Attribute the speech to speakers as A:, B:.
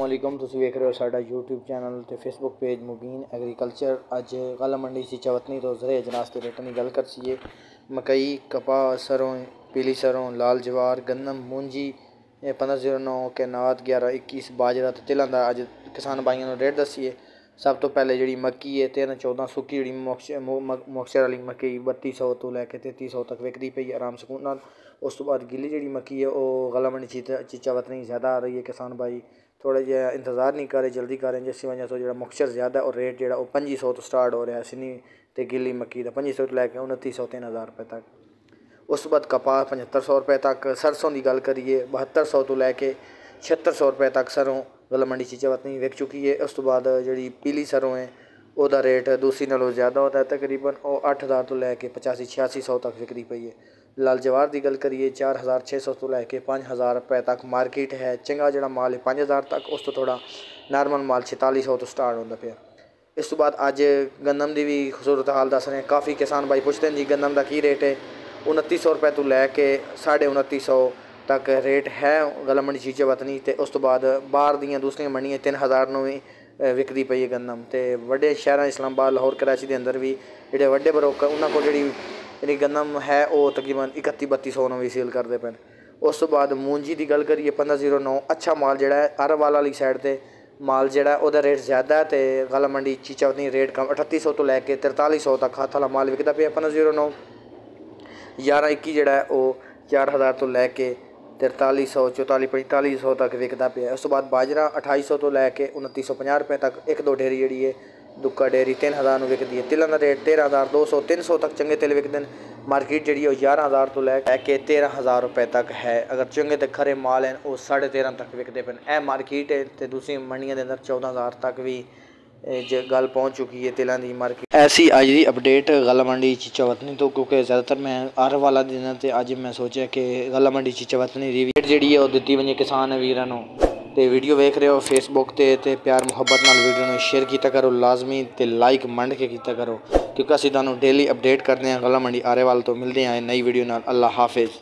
A: अस्सलामुअलैकुम। तुसीं वेख रहे हो साडा यूट्यूब चैनल ते फेसबुक पेज मुबीन एग्रीकल्चर। अज गला मंडी चीचा वतनी तो ज़रे अजनास ते रेटन की गल करसीए। मकई, कपाह, सरों, पीली सरों, लाल जवार, गंदम, मूंजी 1509 कैनात 1121 बाजरा ते तिलां दा अज किसान भाइयों रेट दसीए। सब तो पहले जी मक्की है 1314 सुक्की जी मॉक्चर वाली मक्की 3200 तो लैके 3300 तक विकती पई आराम सुकून नाल। उस तो बाद गिली जी मक्की है वह गला मंडी चीचा वतनी ज़्यादा आ रही है। किसान भाई थोड़ा जहा इंतज़ार नहीं करें, जल्दी करें, जिस वजह से जो मॉक्चर ज़्यादा और रेट जो 2500 तो स्टार्ट हो रहा है सिनी तो गिली मक्की का 2500 तो लैके 2900 3000 रुपये तक। उस बाद कपाह 7500 रुपये तक। सरसों की गल करिए 7200 तो लैके 7600 रुपये तक सरों गला मंडी चीचा वतनी विक चुकी है। उस तो बाद जी पीली सरों है वह रेट दूसरी नालों ज़्यादा होता है, तकरीबन वह 8000 तो लैके 8500 तक विकती पई है। लाल जवार की गल करिए 4600 तो लैके 5000 रुपये तक मार्केट है। चंगा जो माल है 5000 तक, उस तो थोड़ा नॉर्मल माल 4600 तो स्टार्ट होता पे। इस तो बाद अज गंदम की भी सूरत हाल दस रहे हैं। काफ़ी किसान भाई पुछते हैं जी गंदम का की रेट है। 2900 रुपये तो लैके 2950 तक रेट है गला मंडी चीचा वतनी। तो उस तो बाद बाहर दियाँ दूसरिया मंडियां 3000 ਨੂੰ भी विकती पई है गंदम। तो वड्डे शहर इस्लामाबाद, लाहौर, कराची के अंदर भी जोड़े वड्डे बरोकर उन्होंने को जी गंदम है वह तकरीबन 31-3200 भी सेल करते पे। उस तो बाद मूंजी की गल करिए 1509 अच्छा माल जोड़ा है अरवाल वाली साइड पर माल जोड़ा वह रेट ज़्यादा है। तो गला मंडी चीचा वतनी रेट कम 3800 तो लैके 4300 तक हाथ वाला माल विकता पे। 1509 1121 जोड़ा है वह 4000 तो लैके 4300 44-4500 तक विकता पे। उस तो बाद बाजरा 2800 तो लैके 2950 रुपये तक। एक दो डेरी जी है दुक्का डेरी 3000 विकती है। तिलों का रेट 13200-300 तक चंगे तिल विकते हैं। मार्केट जी 11000 तो लैके 13000 रुपये तक है। अगर चंगे तो खरे माल हैं वो 13.5 तक विकते पे। यह मार्केट है। तो दूसरी मंडियों के अंदर 14000 तक भी गल पहुँच चुकी है तिलों की मार्केट। ऐसी अज की अपडेट गला मंडी चीचा वतनी तो, क्योंकि ज़्यादातर मैं हर वाला दिन तो अज मैं सोचा कि गला मंडी चीचा वतनी की रेट जी है दी वजे किसान वीरों को। तो वीडियो वेख रहे हो फेसबुक ते प्यार मुहब्बत नाल वीडियो में शेयर किया करो लाजमी, तो लाइक मंड के किया करो, क्योंकि असं तुहानू डेली अपडेट करते हैं गला मंडी आरेवाल। तो मिलते हैं नई वीडियो नाल। अल्लाह हाफिज़।